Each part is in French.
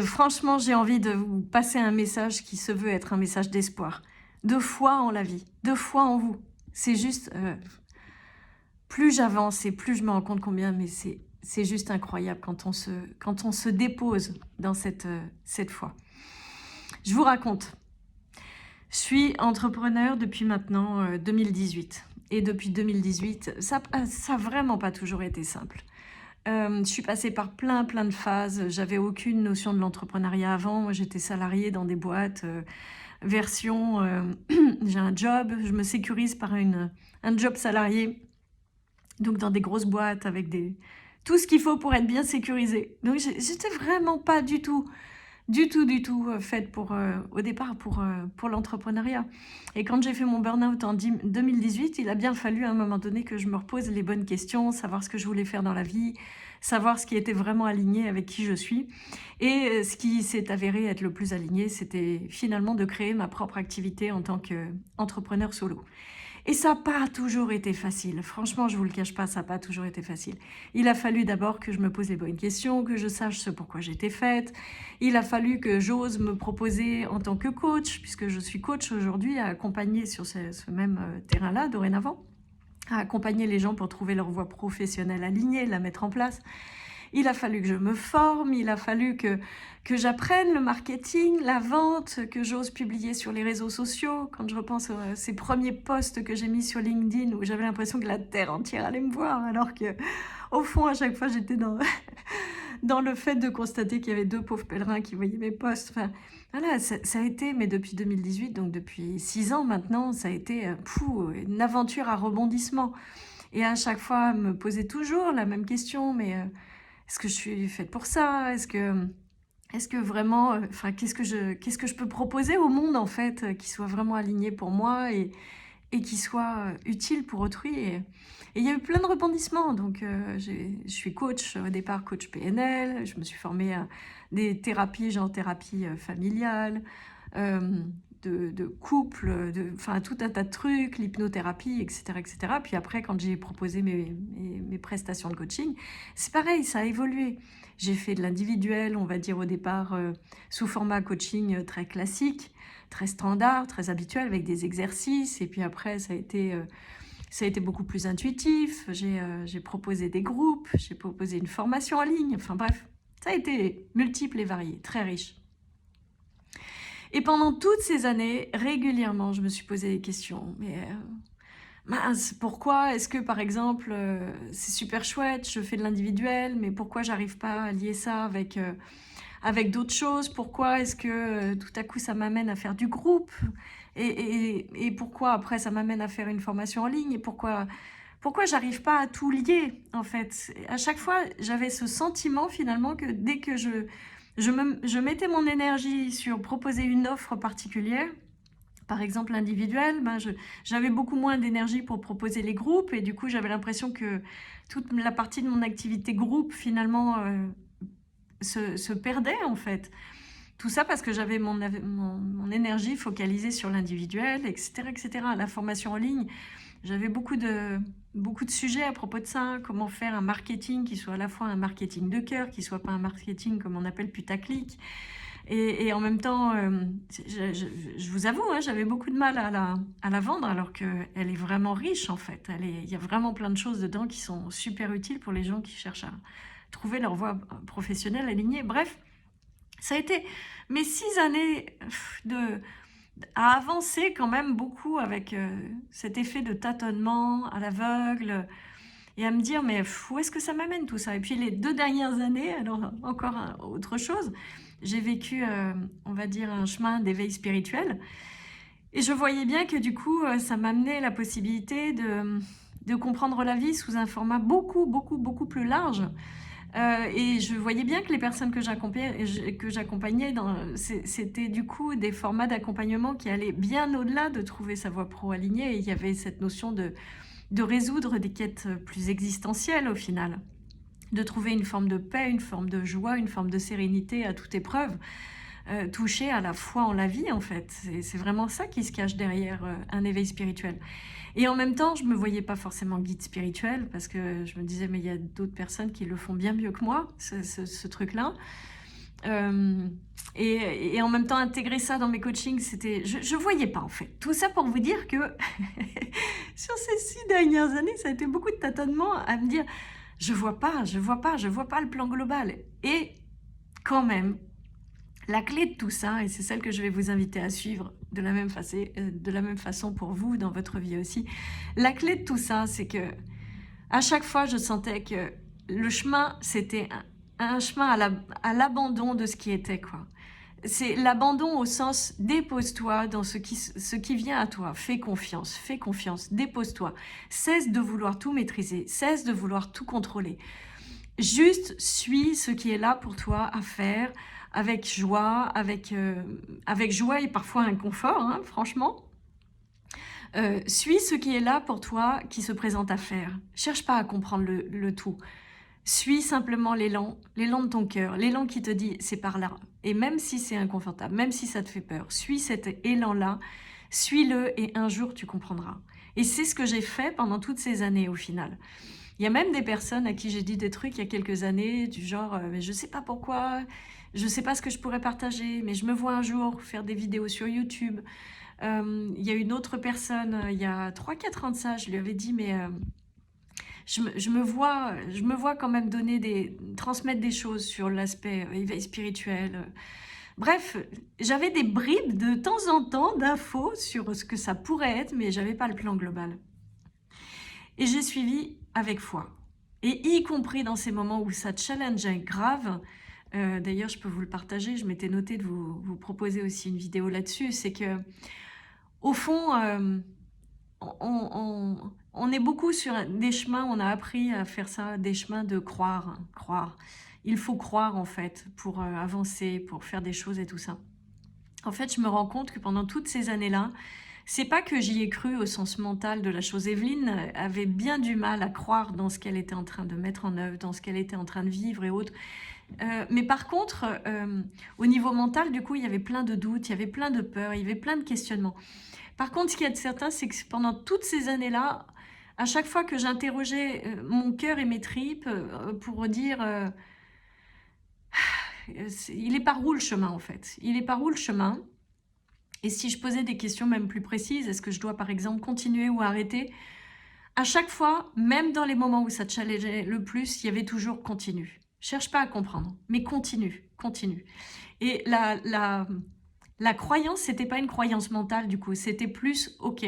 Franchement, j'ai envie de vous passer un message qui se veut être un message d'espoir, de foi en la vie, de foi en vous. C'est juste, plus j'avance et plus je me rends compte combien, mais c'est juste incroyable quand on se dépose dans cette foi. Je vous raconte. Je suis entrepreneur depuis maintenant 2018. Et depuis 2018, ça a vraiment pas toujours été simple. Je suis passée par plein de phases. J'avais aucune notion de l'entrepreneuriat avant. Moi, j'étais salariée dans des boîtes. Version, j'ai un job, je me sécurise par un job salarié. Donc dans des grosses boîtes avec tout ce qu'il faut pour être bien sécurisé. Donc j'étais vraiment pas du tout faite au départ pour l'entrepreneuriat. Et quand j'ai fait mon burn-out en 2018, il a bien fallu à un moment donné que je me repose les bonnes questions, savoir ce que je voulais faire dans la vie, savoir ce qui était vraiment aligné avec qui je suis. Et ce qui s'est avéré être le plus aligné, c'était finalement de créer ma propre activité en tant qu'entrepreneur solo. Et ça n'a pas toujours été facile. Franchement, je ne vous le cache pas, ça n'a pas toujours été facile. Il a fallu d'abord que je me pose les bonnes questions, que je sache ce pourquoi j'étais faite. Il a fallu que j'ose me proposer en tant que coach, puisque je suis coach aujourd'hui, à accompagner sur ce même terrain-là, dorénavant, à accompagner les gens pour trouver leur voie professionnelle alignée, la mettre en place. Il a fallu que je me forme, il a fallu que j'apprenne le marketing, la vente, que j'ose publier sur les réseaux sociaux. Quand je repense à ces premiers posts que j'ai mis sur LinkedIn où j'avais l'impression que la terre entière allait me voir, alors que au fond, à chaque fois, j'étais dans le fait de constater qu'il y avait 2 pauvres pèlerins qui voyaient mes posts. Enfin, voilà, ça a été, mais depuis 2018, donc depuis 6 ans maintenant, ça a été une aventure à rebondissement. Et à chaque fois, me poser toujours la même question, mais est-ce que je suis faite pour ça? Est-ce que vraiment, qu'est-ce que je peux proposer au monde en fait, qui soit vraiment aligné pour moi et qui soit utile pour autrui. Et il y a eu plein de rebondissements. Donc, je suis coach, au départ coach PNL. Je me suis formée à des thérapies, genre thérapie familiale, de couple, enfin tout un tas de trucs, l'hypnothérapie, etc., etc. Puis après, quand j'ai proposé mes prestations de coaching, c'est pareil, ça a évolué. J'ai fait de l'individuel, on va dire au départ, sous format coaching très classique, très standard, très habituel, avec des exercices. Et puis après, ça a été beaucoup plus intuitif. J'ai proposé des groupes, j'ai proposé une formation en ligne. Enfin bref, ça a été multiple et varié, très riche. Et pendant toutes ces années, régulièrement, je me suis posé des questions. Mais mince, pourquoi est-ce que, par exemple, c'est super chouette, je fais de l'individuel, mais pourquoi j'arrive pas à lier ça avec d'autres choses? Pourquoi est-ce que tout à coup ça m'amène à faire du groupe? Et pourquoi après ça m'amène à faire une formation en ligne? Et pourquoi j'arrive pas à tout lier, en fait? À chaque fois, j'avais ce sentiment finalement que dès que je mettais mon énergie sur proposer une offre particulière, par exemple individuelle, j'avais beaucoup moins d'énergie pour proposer les groupes et du coup j'avais l'impression que toute la partie de mon activité groupe finalement se perdait en fait. Tout ça parce que j'avais mon énergie focalisée sur l'individuel, etc., etc. La formation en ligne, j'avais beaucoup de sujets à propos de ça. Comment faire un marketing qui soit à la fois un marketing de cœur, qui soit pas un marketing comme on appelle putaclic. Et en même temps, je vous avoue, hein, j'avais beaucoup de mal à la vendre alors qu'elle est vraiment riche en fait. Il y a vraiment plein de choses dedans qui sont super utiles pour les gens qui cherchent à trouver leur voie professionnelle alignée. Bref, ça a été mes 6 années à avancer quand même beaucoup avec cet effet de tâtonnement à l'aveugle et à me dire mais où est-ce que ça m'amène tout ça? Et puis les 2 dernières années, alors encore autre chose, j'ai vécu, on va dire, un chemin d'éveil spirituel et je voyais bien que du coup, ça m'amenait la possibilité de comprendre la vie sous un format beaucoup plus large. Et je voyais bien que les personnes que j'accompagnais, c'était du coup des formats d'accompagnement qui allaient bien au-delà de trouver sa voie pro alignée. Et il y avait cette notion de résoudre des quêtes plus existentielles au final, de trouver une forme de paix, une forme de joie, une forme de sérénité à toute épreuve, toucher à la foi en la vie en fait. C'est vraiment ça qui se cache derrière un éveil spirituel. Et en même temps, je me voyais pas forcément guide spirituel parce que je me disais mais il y a d'autres personnes qui le font bien mieux que moi, ce truc-là. Euh, et en même temps, intégrer ça dans mes coachings, c'était... Je voyais pas, en fait. Tout ça pour vous dire que sur ces 6 dernières années, ça a été beaucoup de tâtonnements à me dire, je vois pas le plan global. Et quand même, la clé de tout ça, et c'est celle que je vais vous inviter à suivre de la même façon pour vous dans votre vie aussi, la clé de tout ça, c'est que à chaque fois, je sentais que le chemin, c'était un chemin à l'abandon de ce qui était, quoi. C'est l'abandon au sens dépose-toi dans ce qui vient à toi, fais confiance, dépose-toi, cesse de vouloir tout maîtriser, cesse de vouloir tout contrôler. Juste suis ce qui est là pour toi à faire avec joie, avec joie et parfois inconfort, hein, franchement. Suis ce qui est là pour toi, qui se présente à faire. Cherche pas à comprendre le tout. Suis simplement l'élan de ton cœur, l'élan qui te dit c'est par là. Et même si c'est inconfortable, même si ça te fait peur, suis cet élan-là, suis-le et un jour tu comprendras. Et c'est ce que j'ai fait pendant toutes ces années au final. Il y a même des personnes à qui j'ai dit des trucs il y a quelques années, du genre mais je sais pas pourquoi, je sais pas ce que je pourrais partager, mais je me vois un jour faire des vidéos sur YouTube. Il y a une autre personne, il y a 3-4 ans de ça, je lui avais dit mais je me vois quand même transmettre des choses sur l'aspect éveil spirituel. Bref, j'avais des bribes de temps en temps d'infos sur ce que ça pourrait être, mais j'avais pas le plan global. Et j'ai suivi avec foi. Et y compris dans ces moments où ça challengeait grave, d'ailleurs je peux vous le partager, je m'étais noté de vous proposer aussi une vidéo là-dessus, c'est que au fond, on est beaucoup sur des chemins, on a appris à faire ça, des chemins de croire. Il faut croire en fait pour avancer, pour faire des choses et tout ça. En fait, je me rends compte que pendant toutes ces années-là, c'est pas que j'y ai cru au sens mental de la chose. Evelyne avait bien du mal à croire dans ce qu'elle était en train de mettre en œuvre, dans ce qu'elle était en train de vivre et autres. Mais par contre, au niveau mental, du coup, il y avait plein de doutes, il y avait plein de peurs, il y avait plein de questionnements. Par contre, ce qu'il y a de certain, c'est que pendant toutes ces années-là, à chaque fois que j'interrogeais mon cœur et mes tripes pour dire il est par où le chemin en fait? Il est par où le chemin? Et si je posais des questions même plus précises, est-ce que je dois par exemple continuer ou arrêter? À chaque fois, même dans les moments où ça te challengeait le plus, il y avait toujours continue. Cherche pas à comprendre, mais continue. Et la croyance, c'était pas une croyance mentale du coup, c'était plus, ok,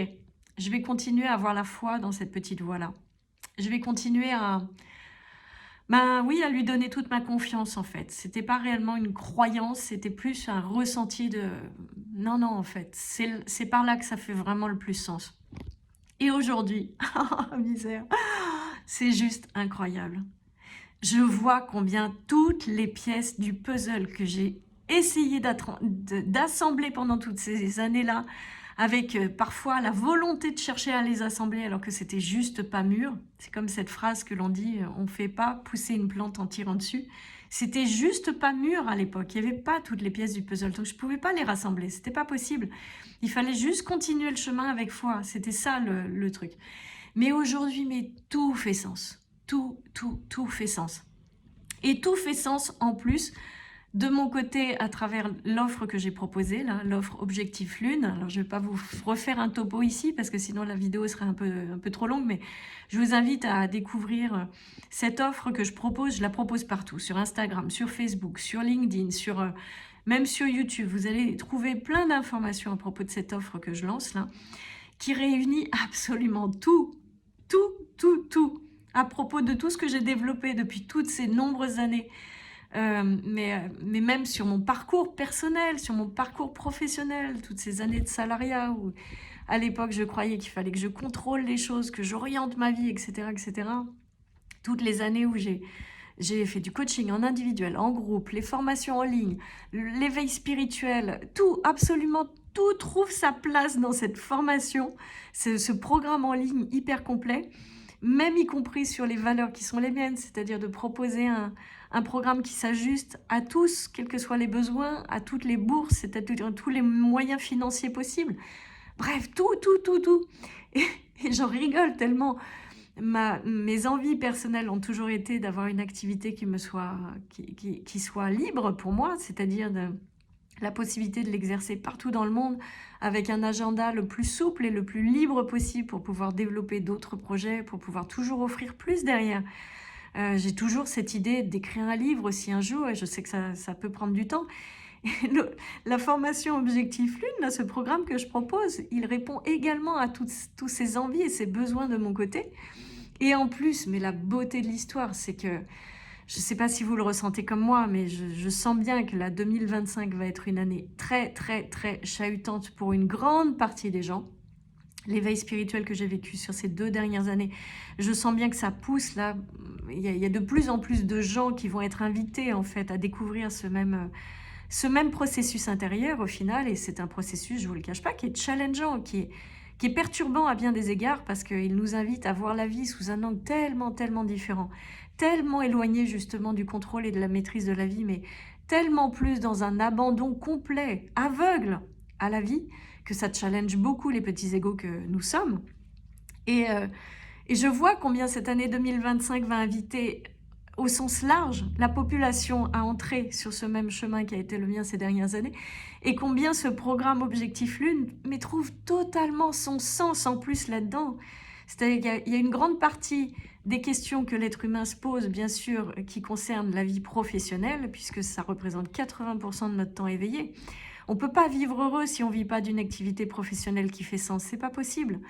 je vais continuer à avoir la foi dans cette petite voie-là. Je vais continuer à lui donner toute ma confiance en fait. C'était pas réellement une croyance, c'était plus un ressenti de non, en fait, c'est par là que ça fait vraiment le plus sens. Et aujourd'hui, misère, c'est juste incroyable. Je vois combien toutes les pièces du puzzle que j'ai essayé d'assembler pendant toutes ces années-là, avec parfois la volonté de chercher à les assembler alors que c'était juste pas mûr. C'est comme cette phrase que l'on dit, on ne fait pas pousser une plante en tirant dessus. C'était juste pas mûr à l'époque, il n'y avait pas toutes les pièces du puzzle, donc je ne pouvais pas les rassembler, c'était pas possible. Il fallait juste continuer le chemin avec foi, c'était ça le truc. Mais aujourd'hui, mais tout fait sens, tout fait sens. Et tout fait sens en plus de mon côté à travers l'offre que j'ai proposée, là, l'offre Objectif Lune. Alors je ne vais pas vous refaire un topo ici parce que sinon la vidéo serait un peu trop longue, mais je vous invite à découvrir cette offre que je propose. Je la propose partout, sur Instagram, sur Facebook, sur LinkedIn, même sur YouTube. Vous allez trouver plein d'informations à propos de cette offre que je lance là, qui réunit absolument tout, à propos de tout ce que j'ai développé depuis toutes ces nombreuses années, mais même sur mon parcours personnel, sur mon parcours professionnel, toutes ces années de salariat où à l'époque je croyais qu'il fallait que je contrôle les choses, que j'oriente ma vie, etc., etc. Toutes les années où j'ai fait du coaching en individuel, en groupe, les formations en ligne, l'éveil spirituel, tout, absolument tout trouve sa place dans cette formation, ce programme en ligne hyper complet, même y compris sur les valeurs qui sont les miennes, c'est-à-dire de proposer un programme qui s'ajuste à tous, quels que soient les besoins, à toutes les bourses, à tous les moyens financiers possibles. Bref, tout. Et j'en rigole tellement Mes envies personnelles ont toujours été d'avoir une activité qui soit libre pour moi, c'est-à-dire la possibilité de l'exercer partout dans le monde avec un agenda le plus souple et le plus libre possible pour pouvoir développer d'autres projets, pour pouvoir toujours offrir plus derrière. J'ai toujours cette idée d'écrire un livre aussi un jour, et je sais que ça peut prendre du temps. Et la formation Objectif Lune, là, ce programme que je propose, il répond également à tous ces envies et ces besoins de mon côté. Et en plus, mais la beauté de l'histoire, c'est que, je ne sais pas si vous le ressentez comme moi, mais je sens bien que la 2025 va être une année très, très, très chahutante pour une grande partie des gens. L'éveil spirituel que j'ai vécu sur ces 2 dernières années, je sens bien que ça pousse là. Il y a de plus en plus de gens qui vont être invités en fait à découvrir ce même processus intérieur au final, et c'est un processus, je ne vous le cache pas, qui est challengeant, qui est perturbant à bien des égards, parce qu'il nous invite à voir la vie sous un angle tellement, tellement différent, tellement éloigné justement du contrôle et de la maîtrise de la vie, mais tellement plus dans un abandon complet, aveugle à la vie, que ça challenge beaucoup les petits égos que nous sommes. Et je vois combien cette année 2025 va inviter au sens large la population à entrer sur ce même chemin qui a été le mien ces dernières années, et combien ce programme Objectif Lune mais trouve totalement son sens en plus là-dedans. C'est-à-dire qu'il y a une grande partie des questions que l'être humain se pose, bien sûr, qui concernent la vie professionnelle, puisque ça représente 80% de notre temps éveillé. On ne peut pas vivre heureux si on ne vit pas d'une activité professionnelle qui fait sens. C'est pas possible.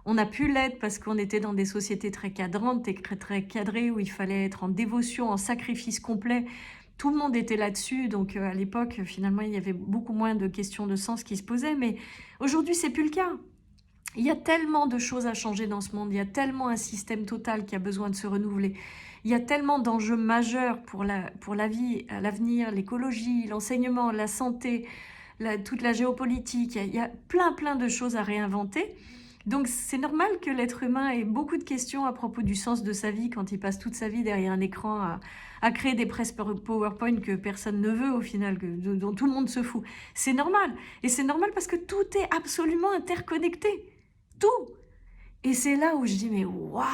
On a pu l'être parce qu'on était dans des sociétés très cadrantes et très cadrées, où il fallait être en dévotion, en sacrifice complet. Tout le monde était là-dessus, donc à l'époque, finalement, il y avait beaucoup moins de questions de sens qui se posaient. Mais aujourd'hui, c'est plus le cas. Il y a tellement de choses à changer dans ce monde, il y a tellement un système total qui a besoin de se renouveler. Il y a tellement d'enjeux majeurs pour la vie, à l'avenir, l'écologie, l'enseignement, la santé, toute la géopolitique. Il y a plein de choses à réinventer. Donc c'est normal que l'être humain ait beaucoup de questions à propos du sens de sa vie quand il passe toute sa vie derrière un écran à créer des presses PowerPoint que personne ne veut au final, dont tout le monde se fout. C'est normal. Et c'est normal parce que tout est absolument interconnecté. Tout. Et c'est là où je dis, mais waouh!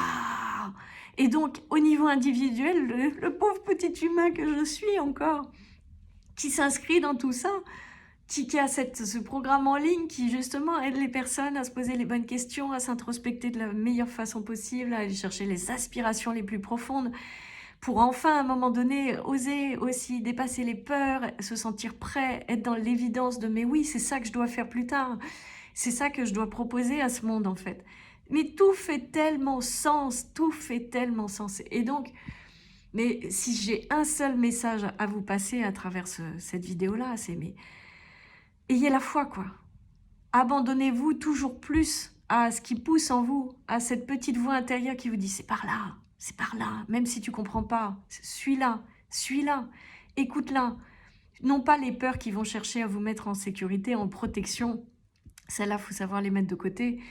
Et donc, au niveau individuel, le pauvre petit humain que je suis encore, qui s'inscrit dans tout ça, qui a ce programme en ligne qui justement aide les personnes à se poser les bonnes questions, à s'introspecter de la meilleure façon possible, à aller chercher les aspirations les plus profondes, pour enfin, à un moment donné, oser aussi dépasser les peurs, se sentir prêt, être dans l'évidence de « mais oui, c'est ça que je dois faire plus tard, c'est ça que je dois proposer à ce monde en fait ». Mais tout fait tellement sens, tout fait tellement sens. Et donc, mais si j'ai un seul message à vous passer à travers cette vidéo-là, c'est mais ayez la foi, quoi. Abandonnez-vous toujours plus à ce qui pousse en vous, à cette petite voix intérieure qui vous dit c'est par là, même si tu comprends pas, suis-la, écoute-la. Non pas les peurs qui vont chercher à vous mettre en sécurité, en protection, celles-là, il faut savoir les mettre de côté,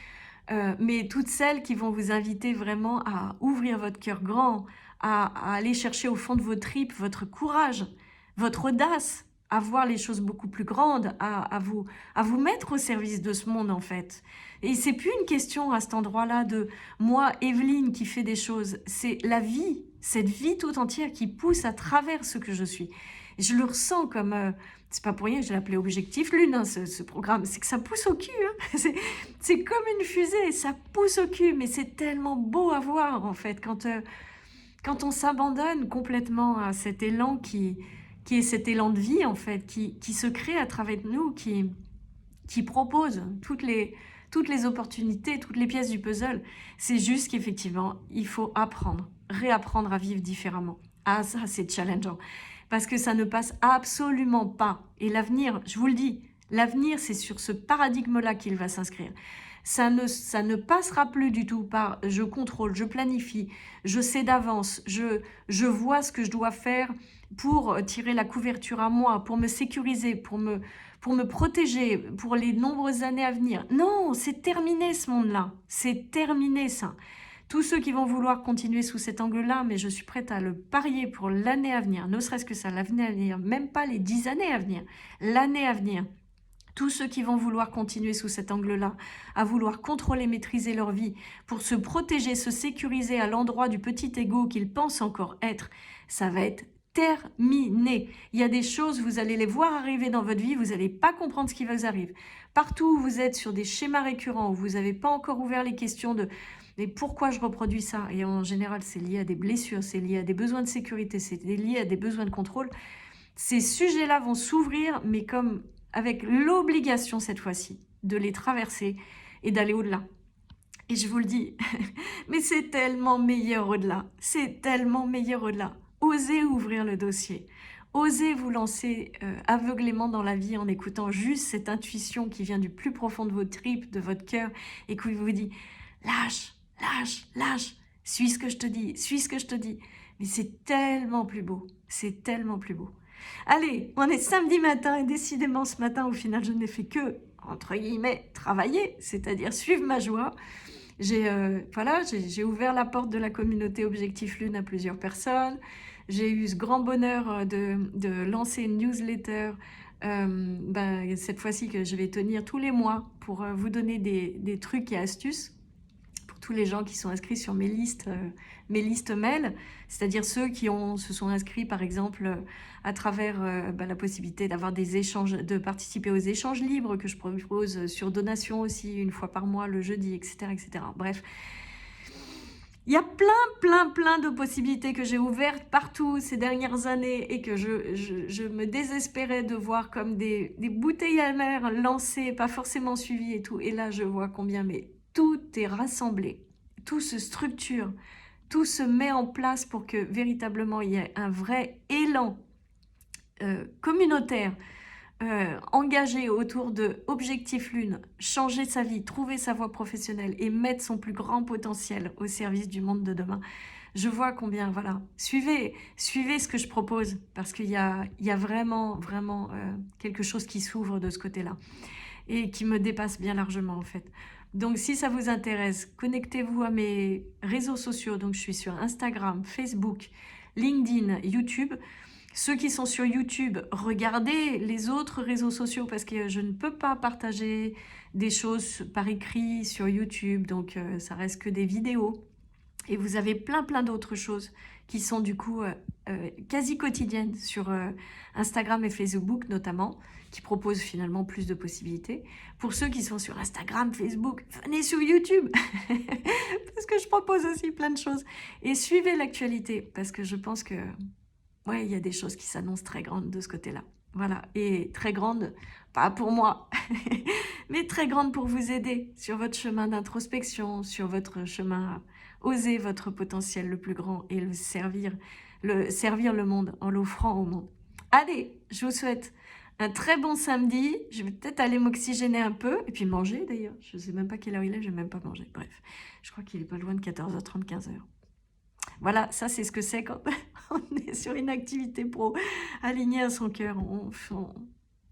mais toutes celles qui vont vous inviter vraiment à ouvrir votre cœur grand, à aller chercher au fond de vos tripes votre courage, votre audace, à voir les choses beaucoup plus grandes, à vous mettre au service de ce monde en fait. Et c'est plus une question à cet endroit-là de moi, Evelyne, qui fait des choses. C'est la vie, cette vie tout entière qui pousse à travers ce que je suis. Et je le ressens comme... c'est pas pour rien que je l'ai appelé Objectif Lune, hein, ce programme. C'est que ça pousse au cul. Hein. C'est comme une fusée, ça pousse au cul. Mais c'est tellement beau à voir en fait quand on s'abandonne complètement à cet élan qui est cet élan de vie, en fait, qui se crée à travers nous, qui propose toutes les opportunités, toutes les pièces du puzzle. C'est juste qu'effectivement, il faut réapprendre à vivre différemment. Ah, ça, c'est challengeant. Parce que ça ne passe absolument pas. Et l'avenir, je vous le dis, l'avenir, c'est sur ce paradigme-là qu'il va s'inscrire. Ça ne passera plus du tout par je contrôle, je planifie, je sais d'avance, je vois ce que je dois faire pour tirer la couverture à moi, pour me sécuriser, pour me protéger pour les nombreuses années à venir. Non, c'est terminé ce monde-là. C'est terminé ça. Tous ceux qui vont vouloir continuer sous cet angle-là, mais je suis prête à le parier pour l'année à venir, ne serait-ce que ça, l'année à venir, même pas les 10 années à venir, l'année à venir. Tous ceux qui vont vouloir continuer sous cet angle-là, à vouloir contrôler, maîtriser leur vie, pour se protéger, se sécuriser à l'endroit du petit ego qu'ils pensent encore être, ça va être terminé. Il y a des choses, vous allez les voir arriver dans votre vie, vous n'allez pas comprendre ce qui vous arrive. Partout où vous êtes sur des schémas récurrents, où vous n'avez pas encore ouvert les questions de mais pourquoi je reproduis ça? Et en général, c'est lié à des blessures, c'est lié à des besoins de sécurité, c'est lié à des besoins de contrôle. Ces sujets-là vont s'ouvrir, mais comme avec l'obligation cette fois-ci de les traverser et d'aller au-delà. Et je vous le dis, mais c'est tellement meilleur au-delà, c'est tellement meilleur au-delà. Osez ouvrir le dossier, osez vous lancer aveuglément dans la vie en écoutant juste cette intuition qui vient du plus profond de votre tripes, de votre cœur, et qui vous dit « lâche, lâche, lâche, suis ce que je te dis, suis ce que je te dis ». Mais c'est tellement plus beau, c'est tellement plus beau. Allez, on est samedi matin et décidément ce matin, au final, je n'ai fait que, entre guillemets, travailler, c'est-à-dire suivre ma joie. J'ai ouvert la porte de la communauté Objectif Lune à plusieurs personnes. J'ai eu ce grand bonheur de lancer une newsletter, cette fois-ci que je vais tenir tous les mois pour vous donner des trucs et astuces pour tous les gens qui sont inscrits sur mes listes mail, c'est-à-dire ceux qui se sont inscrits par exemple à travers la possibilité d'avoir des échanges, de participer aux échanges libres que je propose sur donation aussi une fois par mois le jeudi, etc. etc. Bref, il y a plein de possibilités que j'ai ouvertes partout ces dernières années et que je me désespérais de voir comme des bouteilles amères lancées, pas forcément suivies et tout. Et là, je vois combien, mais tout est rassemblé, tout se structure, tout se met en place pour que véritablement il y ait un vrai élan communautaire, engagé autour de Objectif Lune, changer sa vie, trouver sa voie professionnelle et mettre son plus grand potentiel au service du monde de demain. Je vois combien, voilà, suivez ce que je propose parce qu'il y a vraiment quelque chose qui s'ouvre de ce côté-là et qui me dépasse bien largement en fait. Donc si ça vous intéresse, connectez-vous à mes réseaux sociaux. Donc je suis sur Instagram, Facebook, LinkedIn, YouTube. Ceux qui sont sur YouTube, regardez les autres réseaux sociaux parce que je ne peux pas partager des choses par écrit sur YouTube, donc ça reste que des vidéos. Et vous avez plein d'autres choses qui sont du coup quasi quotidiennes sur Instagram et Facebook notamment, qui proposent finalement plus de possibilités. Pour ceux qui sont sur Instagram, Facebook, venez sur YouTube parce que je propose aussi plein de choses. Et suivez l'actualité parce que je pense que ouais, il y a des choses qui s'annoncent très grandes de ce côté-là. Voilà, et très grandes, pas pour moi, mais très grandes pour vous aider sur votre chemin d'introspection, sur votre chemin à oser votre potentiel le plus grand et servir le monde en l'offrant au monde. Allez, je vous souhaite un très bon samedi. Je vais peut-être aller m'oxygéner un peu, et puis manger d'ailleurs. Je ne sais même pas quelle heure il est, je n'ai même pas mangé. Bref, je crois qu'il est pas loin de 14h30, 15h. Voilà, ça c'est ce que c'est quand on est sur une activité pro alignée à son cœur.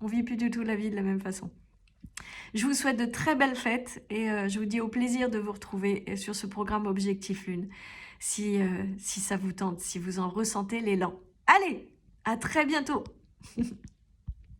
On vit plus du tout la vie de la même façon. Je vous souhaite de très belles fêtes et je vous dis au plaisir de vous retrouver sur ce programme Objectif Lune. Si ça vous tente, si vous en ressentez l'élan. Allez, à très bientôt.